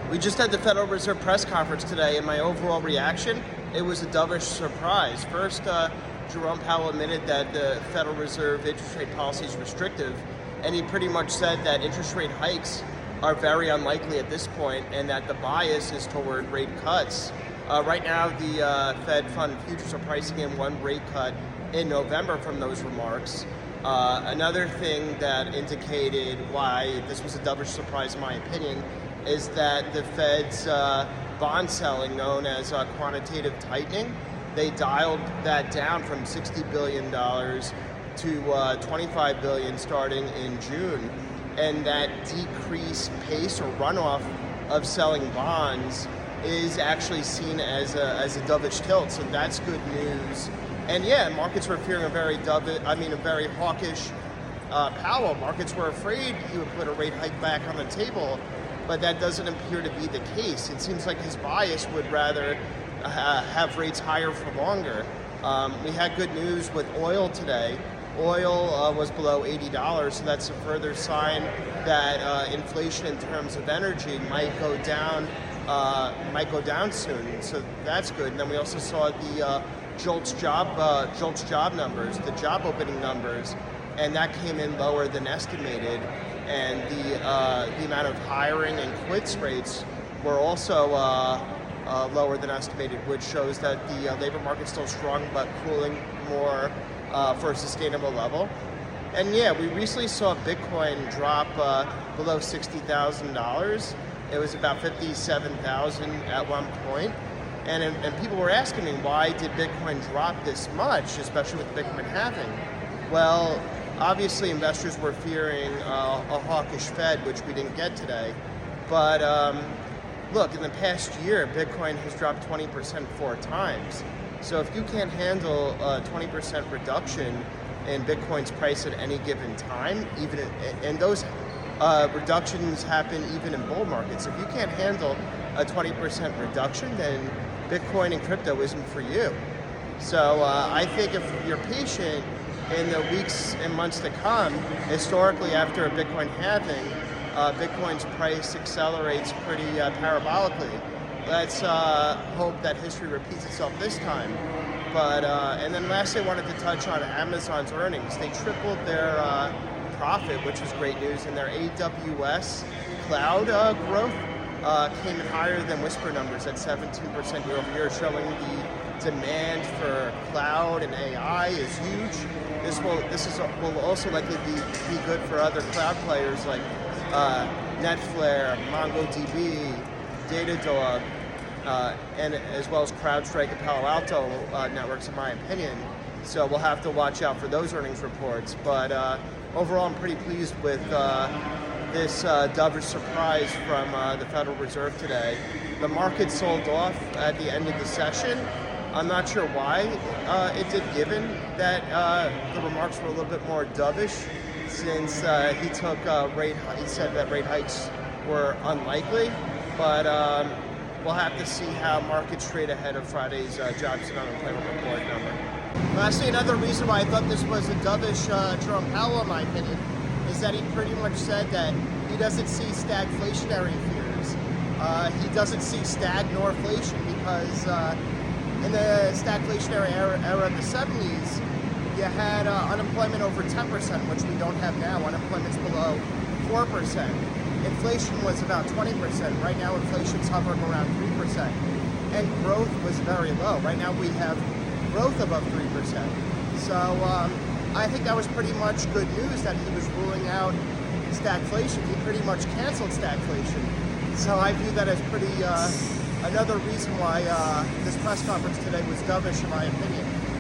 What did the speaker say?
We just had the Federal Reserve press conference today, and my overall reaction, it was a dovish surprise. First, Jerome Powell admitted that the Federal Reserve interest rate policy is restrictive, and he pretty much said that interest rate hikes are very unlikely at this point, and that the bias is toward rate cuts. Right now, the Fed Fund futures are pricing in one rate cut in November from those remarks. Another thing that indicated why this was a dovish surprise, in my opinion, is that the Fed's bond selling, known as quantitative tightening, they dialed that down from $60 billion to $25 billion starting in June. And that decreased pace or runoff of selling bonds is actually seen as a dovish tilt. So that's good news. And yeah, markets were fearing a very hawkish Powell. Markets were afraid he would put a rate hike back on the table, but that doesn't appear to be the case. It seems like his bias would rather have rates higher for longer. We had good news with oil today. Oil was below $80, so that's a further sign that inflation in terms of energy might go down soon. So that's good. And then we also saw the JOLTS job numbers, the job opening numbers, and that came in lower than estimated. And the amount of hiring and quits rates were also lower than estimated, which shows that the labor market's still strong but cooling more for a sustainable level. And yeah, we recently saw Bitcoin drop below $60,000. It was about $57,000 at one point. And people were asking me, why did Bitcoin drop this much, especially with Bitcoin halving? Well, obviously investors were fearing a hawkish Fed, which we didn't get today. But look, in the past year, Bitcoin has dropped 20% 4 times. So if you can't handle a 20% reduction in Bitcoin's price at any given time, and those reductions happen even in bull markets. If you can't handle a 20% reduction, then Bitcoin and crypto isn't for you. So I think if you're patient in the weeks and months to come, historically after a Bitcoin halving, Bitcoin's price accelerates pretty parabolically. Let's hope that history repeats itself this time. But and then lastly, I wanted to touch on Amazon's earnings. They tripled their profit, which is great news, and their AWS cloud growth came in higher than Whisper numbers at 17% year over year, showing the demand for cloud and AI is huge. This will also likely be good for other cloud players like Netflare, MongoDB, Datadog, and as well as CrowdStrike and Palo Alto networks, in my opinion. So we'll have to watch out for those earnings reports. But overall, I'm pretty pleased with this dovish surprise from the Federal Reserve today. The market sold off at the end of the session. I'm not sure why it did, given that the remarks were a little bit more dovish, since he said that rate hikes were unlikely. But we'll have to see how markets trade ahead of Friday's jobs and unemployment report number. Lastly, another reason why I thought this was a dovish Jerome Powell, in my opinion, is that he pretty much said that he doesn't see stagflationary fears. He doesn't see stag nor inflation because in the stagflationary era of the 70s, you had unemployment over 10%, which we don't have now. Unemployment's below 4%. Inflation was about 20%. Right now, inflation's hovering around 3%. And growth was very low. Right now, we have growth above 3%. So I think that was pretty much good news that he was ruling out stagflation. He pretty much canceled stagflation. So I view that as pretty another reason why this press conference today was dovish, in my opinion.